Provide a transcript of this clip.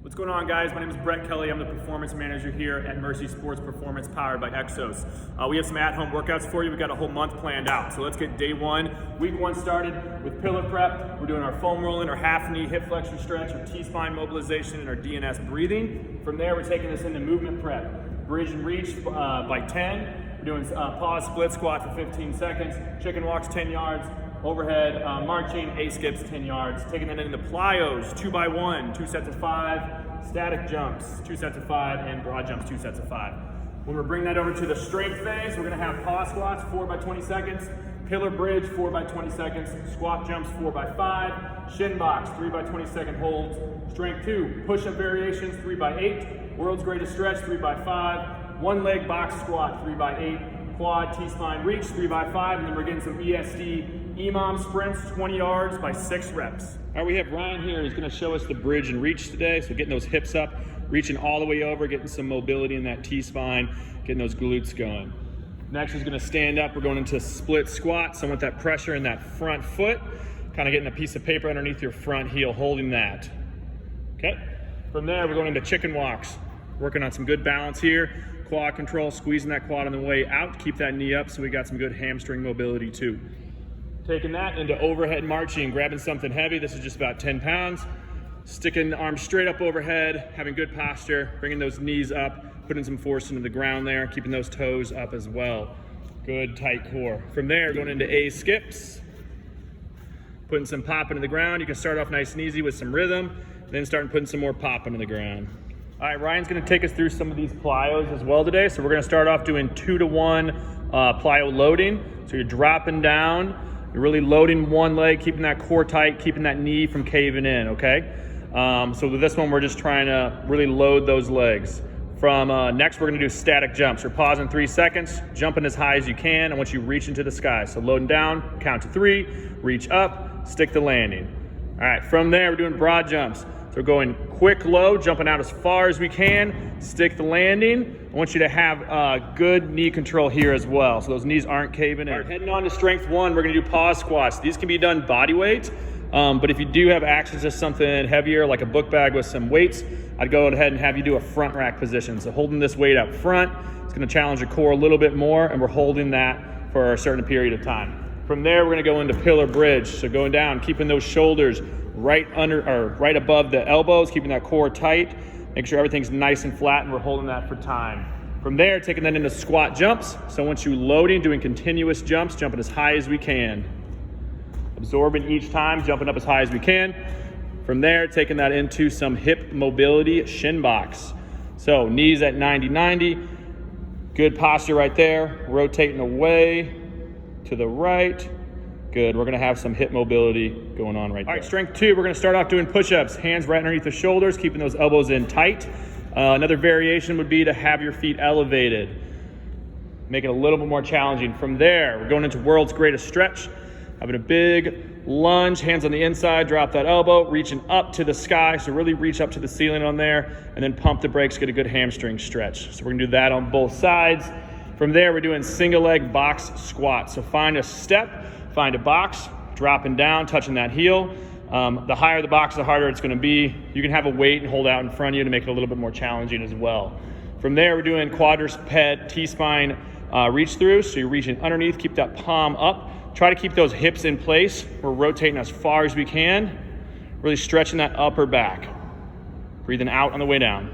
What's going on, guys? My name is Brett Kelly. I'm the performance manager here at Mercy Sports Performance, powered by Exos. We have some at-home workouts for you. We've got a whole month planned out. So let's get day one, week one started with pillar prep. We're doing our foam rolling, our half knee hip flexor stretch, our T-spine mobilization, and our DNS breathing. From there, we're taking this into movement prep. Bridge and reach by 10. We're doing pause split squat for 15 seconds, chicken walks 10 yards, overhead marching, A skips 10 yards. Taking that into plyos, 2x1, 2 sets of 5, static jumps, 2 sets of 5, and broad jumps, 2 sets of 5. When we're bringing that over to the strength phase, we're gonna have pause squats, 4 by 20 seconds, pillar bridge, 4 by 20 seconds, squat jumps, 4 by 5, shin box, 3 by 20 second holds, strength 2, push-up variations, 3 by 8, world's greatest stretch, 3 by 5, one leg box squat, 3 by 8, quad T-spine reach, 3 by 5, and then we're getting some EMOM sprints, 20 yards by 6 reps. All right, we have Ryan here. He's gonna show us the bridge and reach today. So getting those hips up, reaching all the way over, getting some mobility in that T-spine, getting those glutes going. Next, he's gonna stand up. We're going into split squat. So with that pressure in that front foot, kind of getting a piece of paper underneath your front heel, holding that. Okay. From there, we're going into chicken walks. Working on some good balance here. Quad control, squeezing that quad on the way out. Keep that knee up so we got some good hamstring mobility too. Taking that into overhead marching, grabbing something heavy. This is just about 10 pounds. Sticking the arms straight up overhead, having good posture, bringing those knees up, putting some force into the ground there, keeping those toes up as well. Good tight core. From there, going into A skips. Putting some pop into the ground. You can start off nice and easy with some rhythm, then start putting some more pop into the ground. All right, Ryan's gonna take us through some of these plyos as well today. So we're gonna start off doing 2-to-1 plyo loading. So you're dropping down, you're really loading one leg, keeping that core tight, keeping that knee from caving in, okay? So with this one, we're just trying to really load those legs. From next, we're gonna do static jumps. You're pausing 3 seconds, jumping as high as you can. I want you to reach into the sky. So loading down, count to 3, reach up, stick the landing. All right, from there, we're doing broad jumps. So we're going quick low, jumping out as far as we can, stick the landing. I want you to have good knee control here as well, so those knees aren't caving in. All right, heading on to strength 1, we're gonna do pause squats. These can be done body weight, but if you do have access to something heavier, like a book bag with some weights, I'd go ahead and have you do a front rack position. So holding this weight up front, it's gonna challenge the core a little bit more, and we're holding that for a certain period of time. From there, we're gonna go into pillar bridge. So going down, keeping those shoulders right under or right above the elbows, keeping that core tight, make sure everything's nice and flat, and we're holding that for time. From there, taking that into squat jumps. So once you loading, doing continuous jumps, jumping as high as we can. Absorbing each time, jumping up as high as we can. From there, taking that into some hip mobility shin box. So knees at 90-90, good posture right there, rotating away to the right. Good, we're gonna have some hip mobility going on right there. All right, strength 2, we're gonna start off doing push-ups. Hands right underneath the shoulders, keeping those elbows in tight. Another variation would be to have your feet elevated. Make it a little bit more challenging. From there, we're going into world's greatest stretch. Having a big lunge, hands on the inside, drop that elbow, reaching up to the sky. So really reach up to the ceiling on there, and then pump the brakes, get a good hamstring stretch. So we're gonna do that on both sides. From there, we're doing single leg box squat. So find a step, find a box, dropping down, touching that heel. The higher the box, the harder it's gonna be. You can have a weight and hold out in front of you to make it a little bit more challenging as well. From there, we're doing quadruped T-spine reach through. So you're reaching underneath, keep that palm up. Try to keep those hips in place. We're rotating as far as we can, really stretching that upper back. Breathing out on the way down.